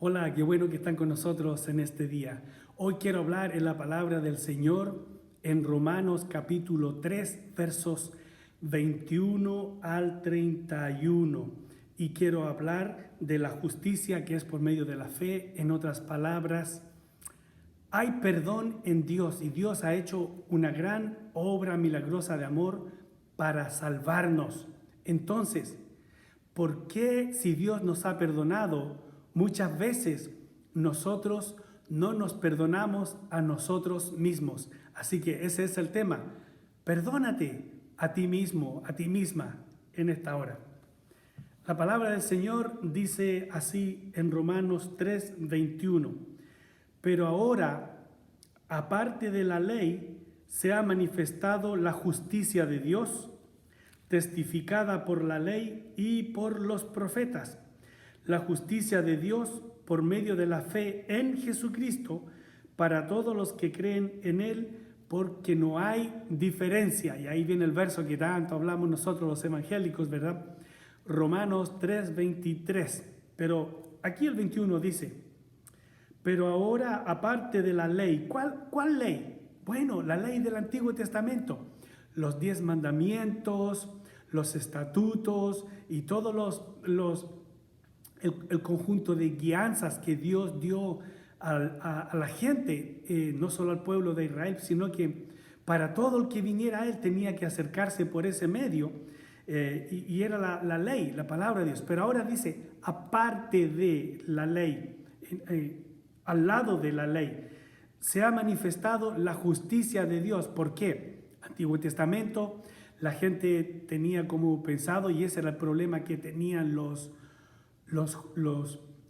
Hola, qué bueno que están con nosotros en este día. Hoy quiero hablar en la palabra del Señor en Romanos capítulo 3, versos 21 al 31. Y quiero hablar de la justicia que es por medio de la fe. En otras palabras, hay perdón en Dios y Dios ha hecho una gran obra milagrosa de amor para salvarnos. Entonces, ¿por qué si Dios nos ha perdonado, muchas veces nosotros no nos perdonamos a nosotros mismos? Así que ese es el tema. Perdónate a ti mismo, a ti misma en esta hora. La palabra del Señor dice así en Romanos 3:21. Pero ahora, aparte de la ley, se ha manifestado la justicia de Dios, testificada por la ley y por los profetas. La justicia de Dios por medio de la fe en Jesucristo para todos los que creen en Él, porque no hay diferencia. Y ahí viene el verso que tanto hablamos nosotros los evangélicos, ¿verdad? Romanos 3:23. Pero aquí el 21 dice: pero ahora, aparte de la ley, ¿cuál ley? Bueno, la ley del Antiguo Testamento, los 10 mandamientos, los estatutos y todos el conjunto de guianzas que Dios dio a la gente, no solo al pueblo de Israel, sino que para todo el que viniera a Él tenía que acercarse por ese medio, y era la ley, la palabra de Dios. Pero ahora dice, aparte de la ley, al lado de la ley, se ha manifestado la justicia de Dios. ¿Por qué? Antiguo Testamento, la gente tenía como pensado, y ese era el problema que tenían los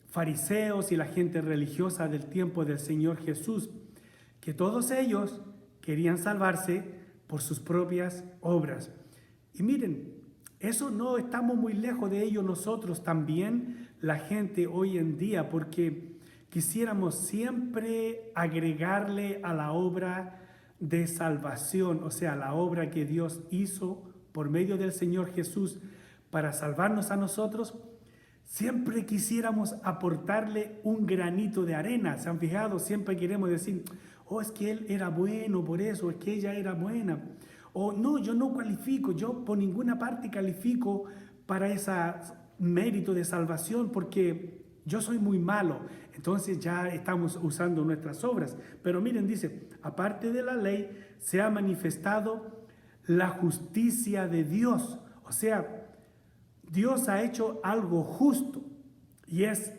fariseos y la gente religiosa del tiempo del Señor Jesús, que todos ellos querían salvarse por sus propias obras. Y miren, eso no estamos muy lejos de ello nosotros también, la gente hoy en día, porque quisiéramos siempre agregarle a la obra de salvación, o sea, la obra que Dios hizo por medio del Señor Jesús para salvarnos a nosotros, siempre quisiéramos aportarle un granito de arena. ¿Se han fijado? Siempre queremos decir, oh, es que él era bueno por eso, es que ella era buena. O no, yo no cualifico, yo por ninguna parte califico para ese mérito de salvación porque yo soy muy malo. Entonces ya estamos usando nuestras obras. Pero miren, dice, aparte de la ley se ha manifestado la justicia de Dios. O sea, Dios ha hecho algo justo y es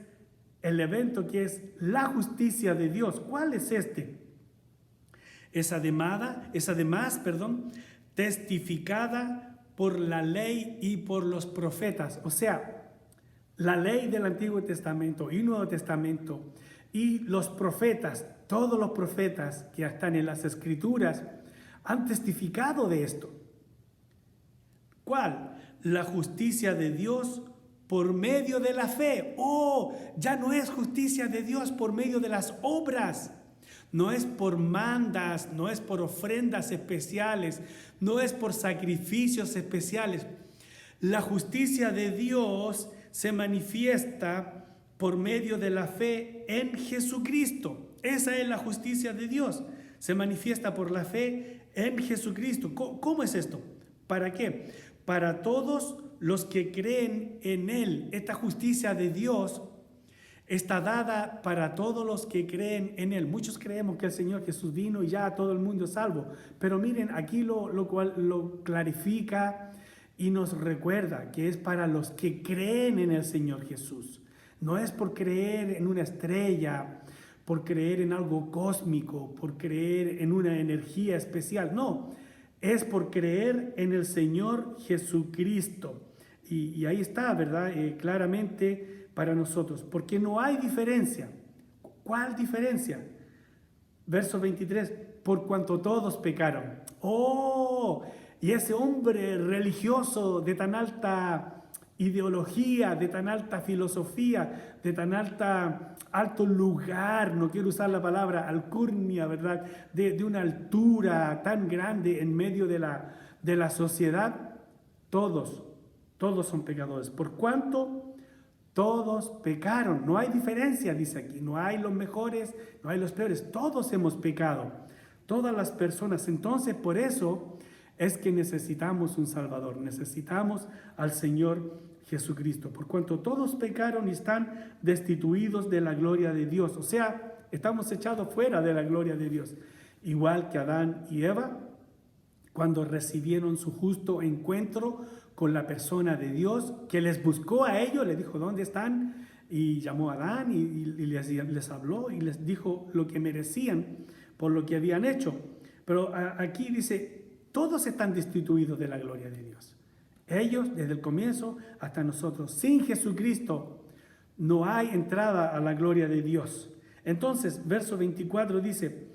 el evento que es la justicia de Dios. ¿Cuál es este? Es además, testificada por la ley y por los profetas. O sea, la ley del Antiguo Testamento y Nuevo Testamento y los profetas, todos los profetas que están en las Escrituras, han testificado de esto. ¿Cuál? La justicia de Dios por medio de la fe. Oh, ya no es justicia de Dios por medio de las obras. No es por mandas, no es por ofrendas especiales, no es por sacrificios especiales. La justicia de Dios se manifiesta por medio de la fe en Jesucristo. Esa es la justicia de Dios. Se manifiesta por la fe en Jesucristo. ¿Cómo es esto? ¿Para qué? Para todos los que creen en Él. Esta justicia de Dios está dada para todos los que creen en Él. Muchos creemos que el Señor Jesús vino y ya todo el mundo es salvo. Pero miren, aquí lo clarifica y nos recuerda que es para los que creen en el Señor Jesús. No es por creer en una estrella, por creer en algo cósmico, por creer en una energía especial. No, es por creer en el Señor Jesucristo. Y ahí está, ¿verdad? Claramente para nosotros. Porque no hay diferencia. ¿Cuál diferencia? Verso 23. Por cuanto todos pecaron. ¡Oh! Y ese hombre religioso de tan alta ideología, de tan alta filosofía, de tan alto lugar, no quiero usar la palabra alcurnia, ¿verdad? De una altura tan grande en medio de la sociedad, todos son pecadores. Por cuanto Todos pecaron, no hay diferencia, dice aquí, no hay los mejores, no hay los peores, todos hemos pecado, todas las personas. Entonces, por eso es que necesitamos un Salvador, necesitamos al Señor Jesucristo, por cuanto todos pecaron y están destituidos de la gloria de Dios, o sea, estamos echados fuera de la gloria de Dios, igual que Adán y Eva, cuando recibieron su justo encuentro con la persona de Dios, que les buscó a ellos, les dijo, ¿dónde están? Y llamó a Adán y les habló y les dijo lo que merecían por lo que habían hecho. Pero aquí dice, todos están destituidos de la gloria de Dios. Ellos, desde el comienzo hasta nosotros. Sin Jesucristo no hay entrada a la gloria de Dios. Entonces, verso 24 dice,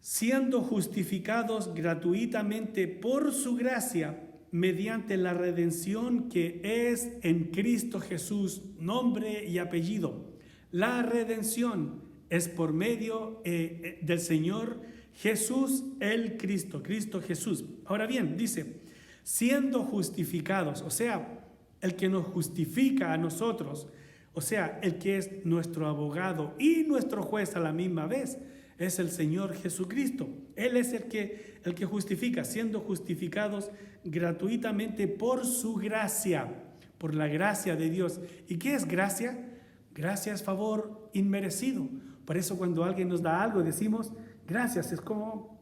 siendo justificados gratuitamente por su gracia, mediante la redención que es en Cristo Jesús, nombre y apellido. La redención es por medio del Señor Jesús el Cristo, Cristo Jesús. Ahora bien, dice, siendo justificados, o sea, el que nos justifica a nosotros, o sea, el que es nuestro abogado y nuestro juez a la misma vez, es el Señor Jesucristo. Él es el que justifica, siendo justificados gratuitamente por su gracia, por la gracia de Dios. ¿Y qué es gracia? Gracia es favor inmerecido. Por eso cuando alguien nos da algo decimos gracias. Es como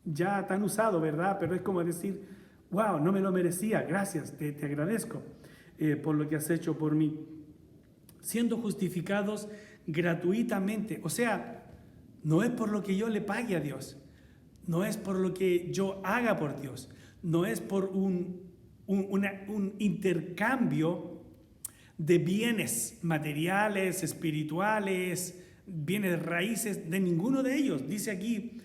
ya tan usado, ¿verdad? Pero es como decir, wow, no me lo merecía, gracias, te agradezco por lo que has hecho por mí. Siendo justificados gratuitamente, o sea, no es por lo que yo le pague a Dios, no es por lo que yo haga por Dios, no es por un intercambio de bienes materiales, espirituales, bienes raíces, de ninguno de ellos. Dice aquí,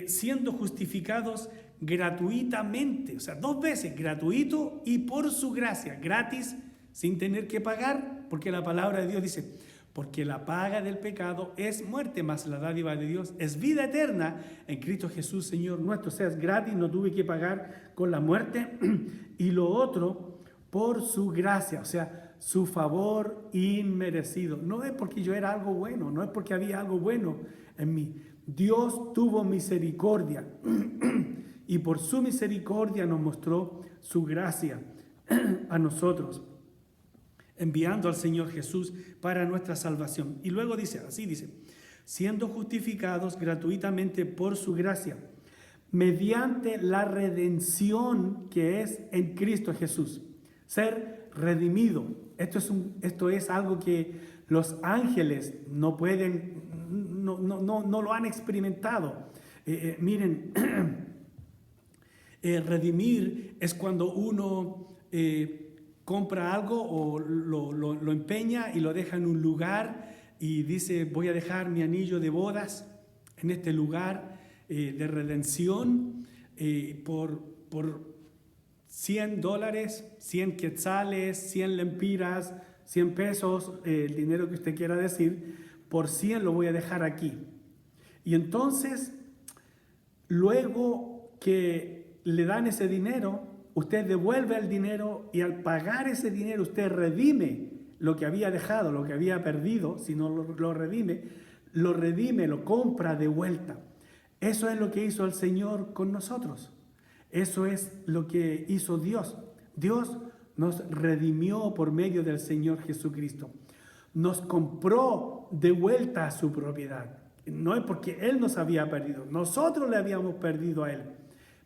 siendo justificados gratuitamente, o sea, 2 veces, gratuito y por su gracia, gratis, sin tener que pagar, porque la palabra de Dios dice, porque la paga del pecado es muerte, mas la dádiva de Dios es vida eterna en Cristo Jesús, Señor nuestro. O sea, es gratis, no tuve que pagar con la muerte. Y lo otro, por su gracia, o sea, su favor inmerecido. No es porque yo era algo bueno, no es porque había algo bueno en mí. Dios tuvo misericordia y por su misericordia nos mostró su gracia a nosotros, enviando al Señor Jesús para nuestra salvación. Y luego dice, así dice, siendo justificados gratuitamente por su gracia, mediante la redención que es en Cristo Jesús. Ser redimido. Esto es algo que los ángeles no pueden, no lo han experimentado. Miren, redimir es cuando uno compra algo o lo empeña y lo deja en un lugar y dice, voy a dejar mi anillo de bodas en este lugar de redención por $100, 100 quetzales, 100 lempiras, 100 pesos, el dinero que usted quiera decir, por 100 lo voy a dejar aquí. Y entonces, luego que le dan ese dinero, usted devuelve el dinero y al pagar ese dinero usted redime lo que había dejado, lo que había perdido, si no lo redime, lo compra de vuelta. Eso es lo que hizo el Señor con nosotros. Eso es lo que hizo Dios. Dios nos redimió por medio del Señor Jesucristo. Nos compró de vuelta a su propiedad. No es porque Él nos había perdido, nosotros le habíamos perdido a Él.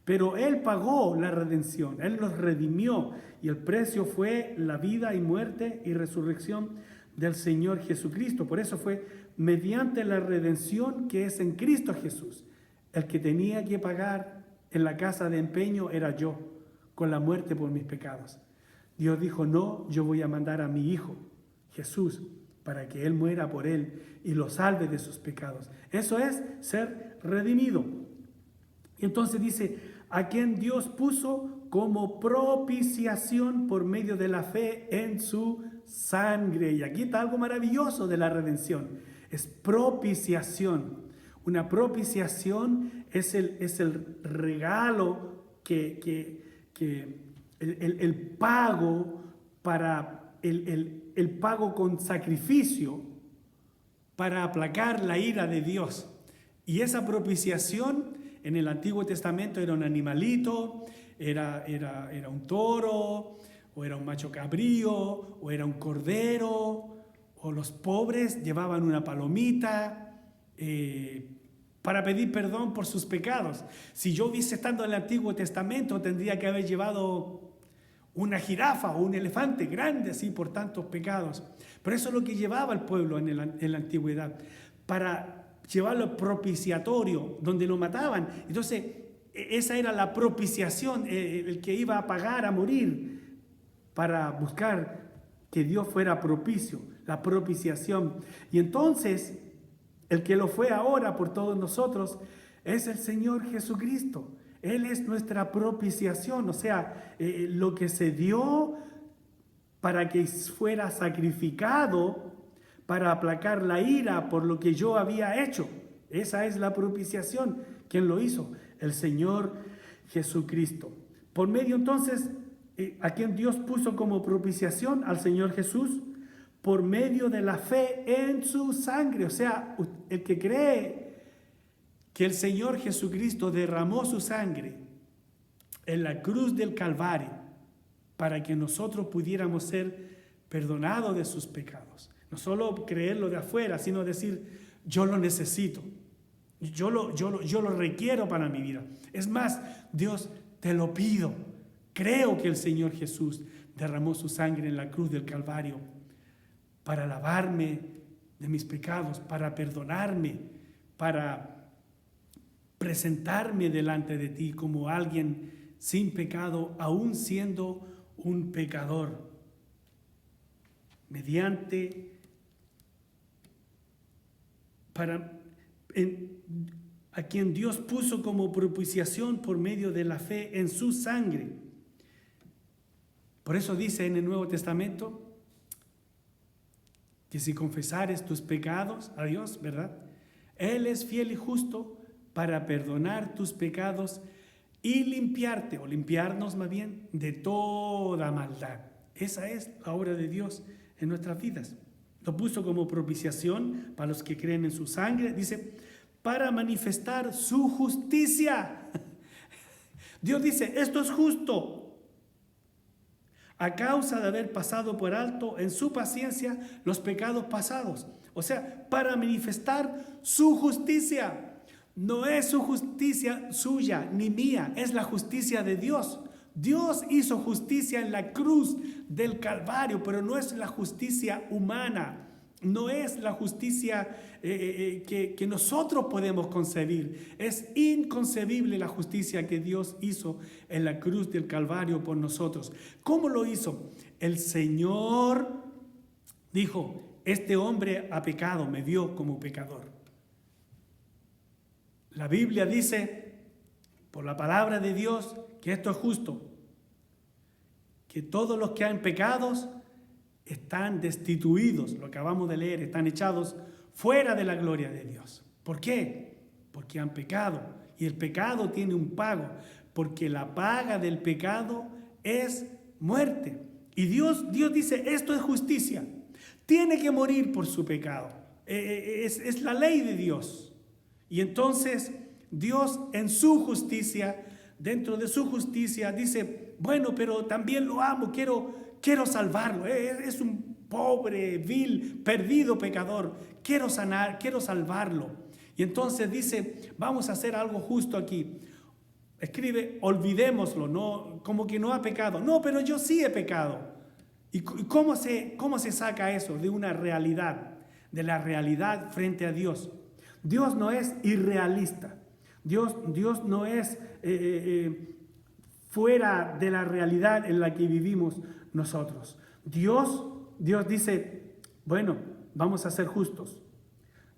Pero Él pagó la redención, Él nos redimió y el precio fue la vida y muerte y resurrección del Señor Jesucristo. Por eso fue mediante la redención que es en Cristo Jesús. El que tenía que pagar en la casa de empeño era yo, con la muerte por mis pecados. Dios dijo, no, yo voy a mandar a mi Hijo, Jesús, para que Él muera por él y lo salve de sus pecados. Eso es ser redimido. Y entonces dice, a quien Dios puso como propiciación por medio de la fe en su sangre. Y aquí está algo maravilloso de la redención. Es propiciación. Una propiciación es el regalo el pago para el pago con sacrificio para aplacar la ira de Dios. Y esa propiciación en el Antiguo Testamento era un animalito, era un toro, o era un macho cabrío, o era un cordero, o los pobres llevaban una palomita para pedir perdón por sus pecados. Si yo hubiese estado en el Antiguo Testamento, tendría que haber llevado una jirafa o un elefante grande así por tantos pecados. Pero eso es lo que llevaba el pueblo en la antigüedad, para llevarlo al propiciatorio, donde lo mataban. Entonces, esa era la propiciación, el que iba a pagar, a morir, para buscar que Dios fuera propicio, la propiciación. Y entonces, el que lo fue ahora por todos nosotros es el Señor Jesucristo. Él es nuestra propiciación, o sea, lo que se dio para que fuera sacrificado para aplacar la ira por lo que yo había hecho. Esa es la propiciación. ¿Quién lo hizo? El Señor Jesucristo. Por medio entonces, a quien Dios puso como propiciación, al Señor Jesús, por medio de la fe en su sangre. O sea, el que cree que el Señor Jesucristo derramó su sangre en la cruz del Calvario para que nosotros pudiéramos ser perdonados de sus pecados. No solo creerlo de afuera, sino decir, yo lo necesito, yo lo requiero para mi vida. Es más, Dios, te lo pido. Creo que el Señor Jesús derramó su sangre en la cruz del Calvario para lavarme de mis pecados, para perdonarme, para presentarme delante de ti como alguien sin pecado, aún siendo un pecador, mediante a quien Dios puso como propiciación por medio de la fe en su sangre. Por eso dice en el Nuevo Testamento que si confesares tus pecados a Dios, ¿verdad? Él es fiel y justo para perdonar tus pecados y limpiarte, o limpiarnos más bien, de toda maldad. Esa es la obra de Dios en nuestras vidas. Lo puso como propiciación para los que creen en su sangre. Dice, para manifestar su justicia. Dios dice, esto es justo, a causa de haber pasado por alto en su paciencia los pecados pasados. O sea, para manifestar su justicia. No es su justicia suya ni mía, es la justicia de Dios. Dios hizo justicia en la cruz del Calvario, pero no es la justicia humana, no es la justicia que nosotros podemos concebir. Es inconcebible la justicia que Dios hizo en la cruz del Calvario por nosotros. ¿Cómo lo hizo? El Señor dijo, este hombre ha pecado, me vio como pecador. La Biblia dice, por la palabra de Dios, que esto es justo, que todos los que han pecado están destituidos, lo acabamos de leer, están echados fuera de la gloria de Dios. ¿Por qué? Porque han pecado, y el pecado tiene un pago, porque la paga del pecado es muerte. Y Dios dice, esto es justicia, tiene que morir por su pecado, es la ley de Dios. Y entonces Dios en su justicia, dentro de su justicia, dice, bueno, pero también lo amo, quiero salvarlo. Es un pobre, vil, perdido pecador. Quiero sanar, quiero salvarlo. Y entonces dice, vamos a hacer algo justo aquí. Escribe, olvidémoslo, no, como que no ha pecado. No, pero yo sí he pecado. ¿Y cómo se saca eso de una realidad, de la realidad frente a Dios? Dios no es irrealista. Dios no es fuera de la realidad en la que vivimos nosotros. Dios dice, bueno, vamos a ser justos.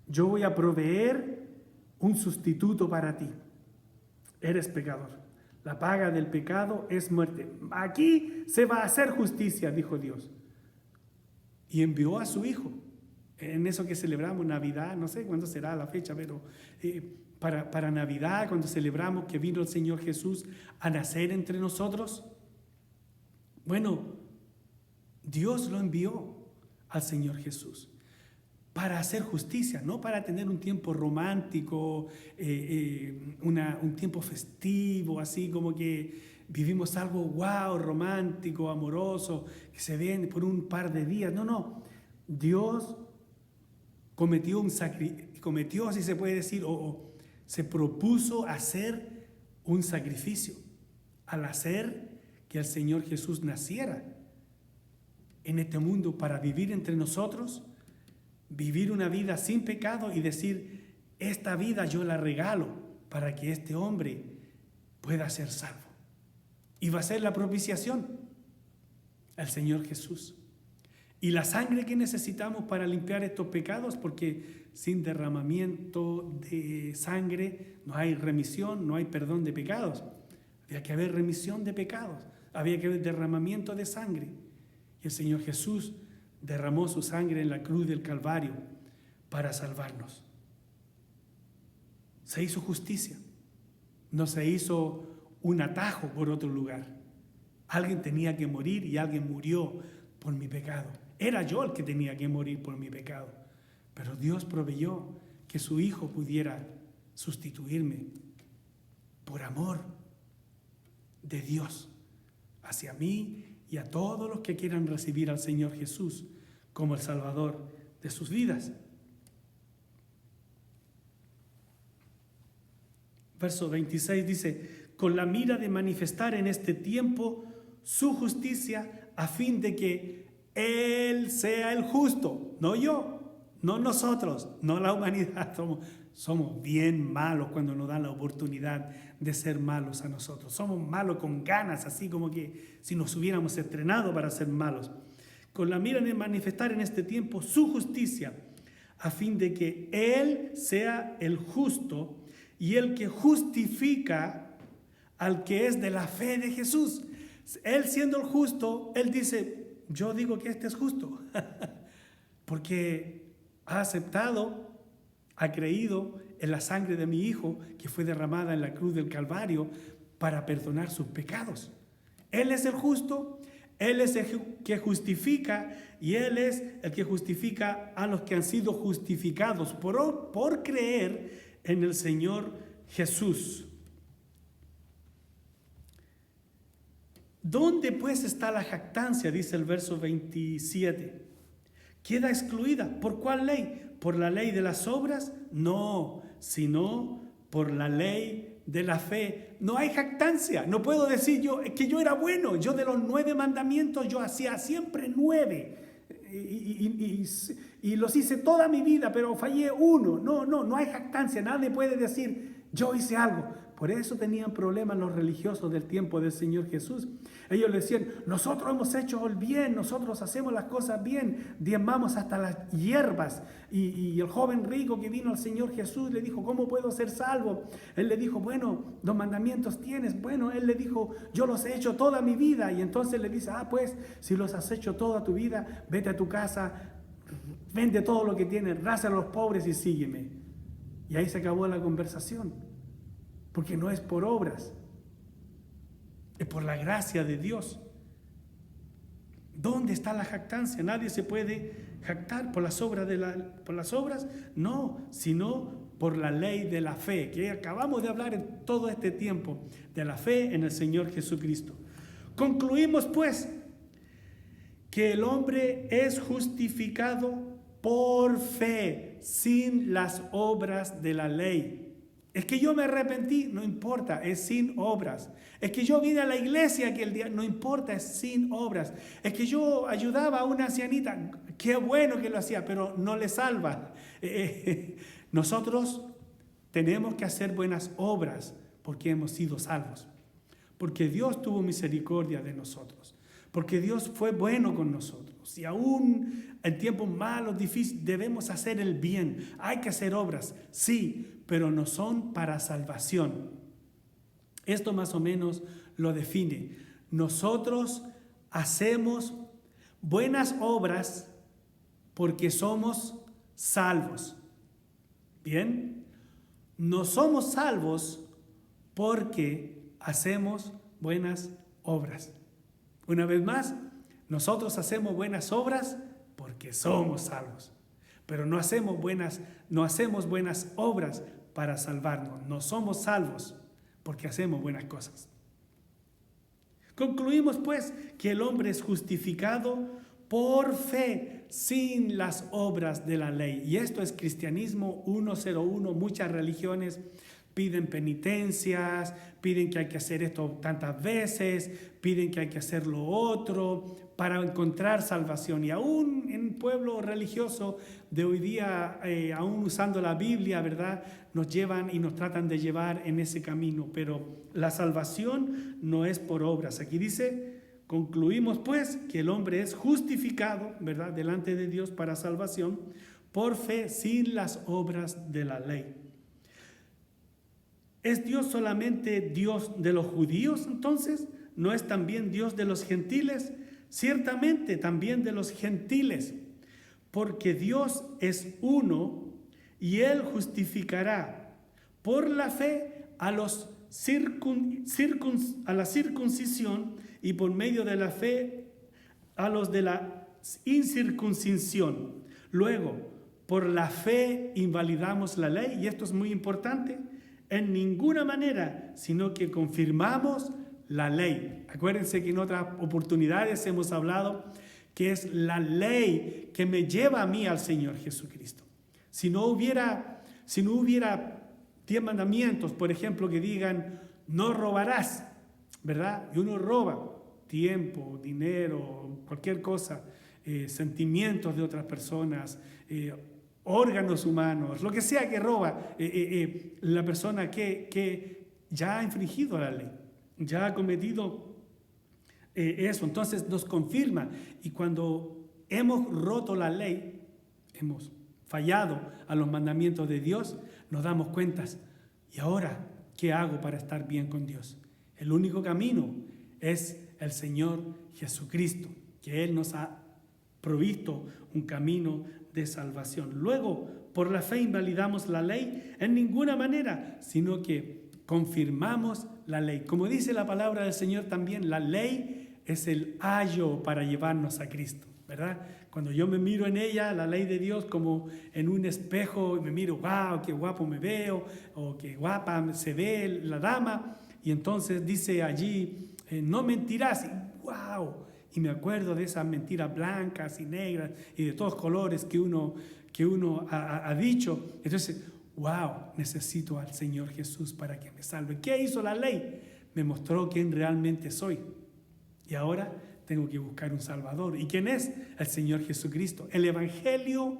Yo voy a proveer un sustituto para ti. Eres pecador. La paga del pecado es muerte. Aquí se va a hacer justicia, dijo Dios. Y envió a su Hijo. En eso que celebramos Navidad, no sé cuándo será la fecha, pero para Navidad, cuando celebramos que vino el Señor Jesús a nacer entre nosotros, bueno, Dios lo envió. al Señor Jesús. Para hacer justicia, no para tener un tiempo romántico, un tiempo festivo, así como que vivimos algo wow, romántico, amoroso, que se ven por un par de días. No. Dios cometió así se puede decir, o se propuso hacer un sacrificio al hacer que el Señor Jesús naciera en este mundo para vivir entre nosotros, vivir una vida sin pecado y decir, esta vida yo la regalo para que este hombre pueda ser salvo. Y va a ser la propiciación al Señor Jesús. Y la sangre que necesitamos para limpiar estos pecados, porque sin derramamiento de sangre no hay remisión, no hay perdón de pecados. Había que haber remisión de pecados, había que haber derramamiento de sangre. Y el Señor Jesús derramó su sangre en la cruz del Calvario para salvarnos. Se hizo justicia, no se hizo un atajo por otro lugar. Alguien tenía que morir y alguien murió por mi pecado. Era yo el que tenía que morir por mi pecado, pero Dios proveyó que su Hijo pudiera sustituirme por amor de Dios hacia mí y a todos los que quieran recibir al Señor Jesús como el Salvador de sus vidas. Verso 26 dice, con la mira de manifestar en este tiempo su justicia, a fin de que Él sea el justo, no yo, no nosotros, no la humanidad. Somos bien malos cuando nos dan la oportunidad de ser malos a nosotros. Somos malos con ganas, así como que si nos hubiéramos entrenado para ser malos. Con la mira de manifestar en este tiempo su justicia, a fin de que Él sea el justo y el que justifica al que es de la fe de Jesús. Él siendo el justo, Él dice, yo digo que este es justo, porque ha aceptado, ha creído en la sangre de mi Hijo que fue derramada en la cruz del Calvario para perdonar sus pecados. Él es el justo, Él es el que justifica y Él es el que justifica a los que han sido justificados por creer en el Señor Jesús. ¿Dónde pues está la jactancia? Dice el verso 27. ¿Queda excluida? ¿Por cuál ley? ¿Por la ley de las obras? No, sino por la ley de la fe. No hay jactancia. No puedo decir yo que yo era bueno. Yo de los 9 mandamientos yo hacía siempre 9. Y los hice toda mi vida, pero fallé uno. No hay jactancia. Nadie puede decir yo hice algo. Por eso tenían problemas los religiosos del tiempo del Señor Jesús. Ellos le decían, nosotros hemos hecho el bien, nosotros hacemos las cosas bien, diezmamos hasta las hierbas. Y el joven rico que vino al Señor Jesús le dijo, ¿cómo puedo ser salvo? Él le dijo, bueno, los mandamientos tienes. Bueno, él le dijo, yo los he hecho toda mi vida. Y entonces le dice, pues, si los has hecho toda tu vida, vete a tu casa, vende todo lo que tienes, rásalo a los pobres y sígueme. Y ahí se acabó la conversación. Porque no es por obras, es por la gracia de Dios. ¿Dónde está la jactancia? Nadie se puede jactar por las obras, no, sino por la ley de la fe, que acabamos de hablar en todo este tiempo, de la fe en el Señor Jesucristo. Concluimos pues que el hombre es justificado por fe, sin las obras de la ley. Es que yo me arrepentí, no importa, es sin obras. Es que yo vine a la iglesia aquel día, no importa, es sin obras. Es que yo ayudaba a una ancianita, qué bueno que lo hacía, pero no le salva. Nosotros tenemos que hacer buenas obras porque hemos sido salvos. Porque Dios tuvo misericordia de nosotros. Porque Dios fue bueno con nosotros. Y aún en tiempos malos, difíciles, debemos hacer el bien. Hay que hacer obras, sí, pero no son para salvación. Esto más o menos lo define. Nosotros hacemos buenas obras porque somos salvos. ¿Bien? No somos salvos porque hacemos buenas obras. Una vez más, nosotros hacemos buenas obras porque porque somos salvos. Pero no hacemos buenas obras para salvarnos. No somos salvos porque hacemos buenas cosas. Concluimos pues que el hombre es justificado por fe sin las obras de la ley. Y esto es Cristianismo 101. Muchas religiones piden penitencias, piden que hay que hacer esto tantas veces, piden que hay que hacer lo otro para encontrar salvación. Y aún en pueblo religioso de hoy día, aún usando la Biblia, ¿verdad?, nos llevan y nos tratan de llevar en ese camino. Pero la salvación no es por obras. Aquí dice, concluimos pues que el hombre es justificado, ¿verdad?, delante de Dios para salvación por fe sin las obras de la ley. ¿Es Dios solamente Dios de los judíos entonces? ¿No es también Dios de los gentiles? Ciertamente también de los gentiles, porque Dios es uno y Él justificará por la fe a la circuncisión y por medio de la fe a los de la incircuncisión. Luego, por la fe invalidamos la ley, y esto es muy importante, en ninguna manera, sino que confirmamos la ley. Acuérdense que en otras oportunidades hemos hablado que es la ley que me lleva a mí al Señor Jesucristo. Si no hubiera 10 mandamientos, por ejemplo, que digan, no robarás, ¿verdad? Y uno roba tiempo, dinero, cualquier cosa, sentimientos de otras personas, órganos humanos, lo que sea que roba la persona que ya ha infringido la ley, ya ha cometido eso. Entonces nos confirma, y cuando hemos roto la ley, hemos fallado a los mandamientos de Dios, nos damos cuenta, ¿y ahora qué hago para estar bien con Dios? El único camino es el Señor Jesucristo, que Él nos ha provisto un camino de salvación. Luego, por la fe invalidamos la ley en ninguna manera, sino que confirmamos la ley. Como dice la palabra del Señor también, la ley es el ayo para llevarnos a Cristo, ¿verdad? Cuando yo me miro en ella, la ley de Dios, como en un espejo, y me miro, wow, qué guapo me veo, o qué guapa se ve la dama, y entonces dice allí, no mentirás, y wow, y me acuerdo de esas mentiras blancas y negras y de todos colores que uno ha dicho. Entonces, wow, necesito al Señor Jesús para que me salve. ¿Qué hizo la ley? Me mostró quién realmente soy. Y ahora tengo que buscar un Salvador. ¿Y quién es? El Señor Jesucristo. El Evangelio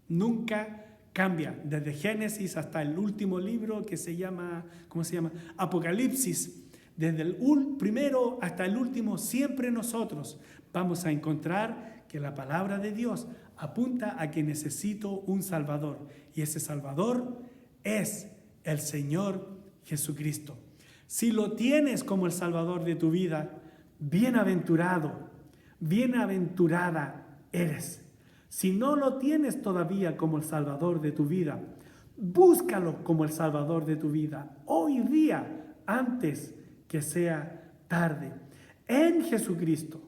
nunca cambia. Desde Génesis hasta el último libro que se llama, ¿cómo se llama? Apocalipsis. Desde el primero hasta el último, siempre nosotros vamos a encontrar que la palabra de Dios apunta a que necesito un Salvador. Y ese Salvador es el Señor Jesucristo. Si lo tienes como el Salvador de tu vida, bienaventurado, bienaventurada eres. Si no lo tienes todavía como el Salvador de tu vida, búscalo como el Salvador de tu vida. Hoy día, antes que sea tarde. En Jesucristo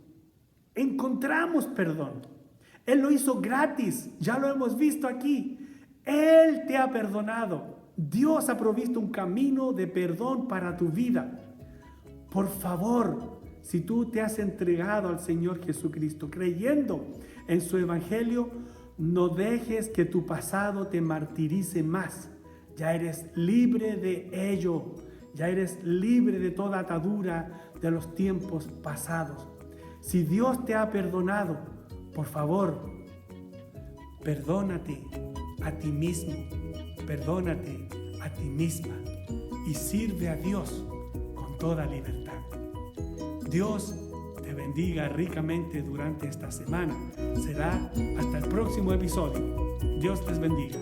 encontramos perdón. Él lo hizo gratis, ya lo hemos visto aquí. Él te ha perdonado. Dios ha provisto un camino de perdón para tu vida. Por favor, si tú te has entregado al Señor Jesucristo, creyendo en su Evangelio, no dejes que tu pasado te martirice más. Ya eres libre de ello. Ya eres libre de toda atadura de los tiempos pasados. Si Dios te ha perdonado, por favor, perdónate a ti mismo, perdónate a ti misma y sirve a Dios con toda libertad. Dios te bendiga ricamente durante esta semana. Será hasta el próximo episodio. Dios les bendiga.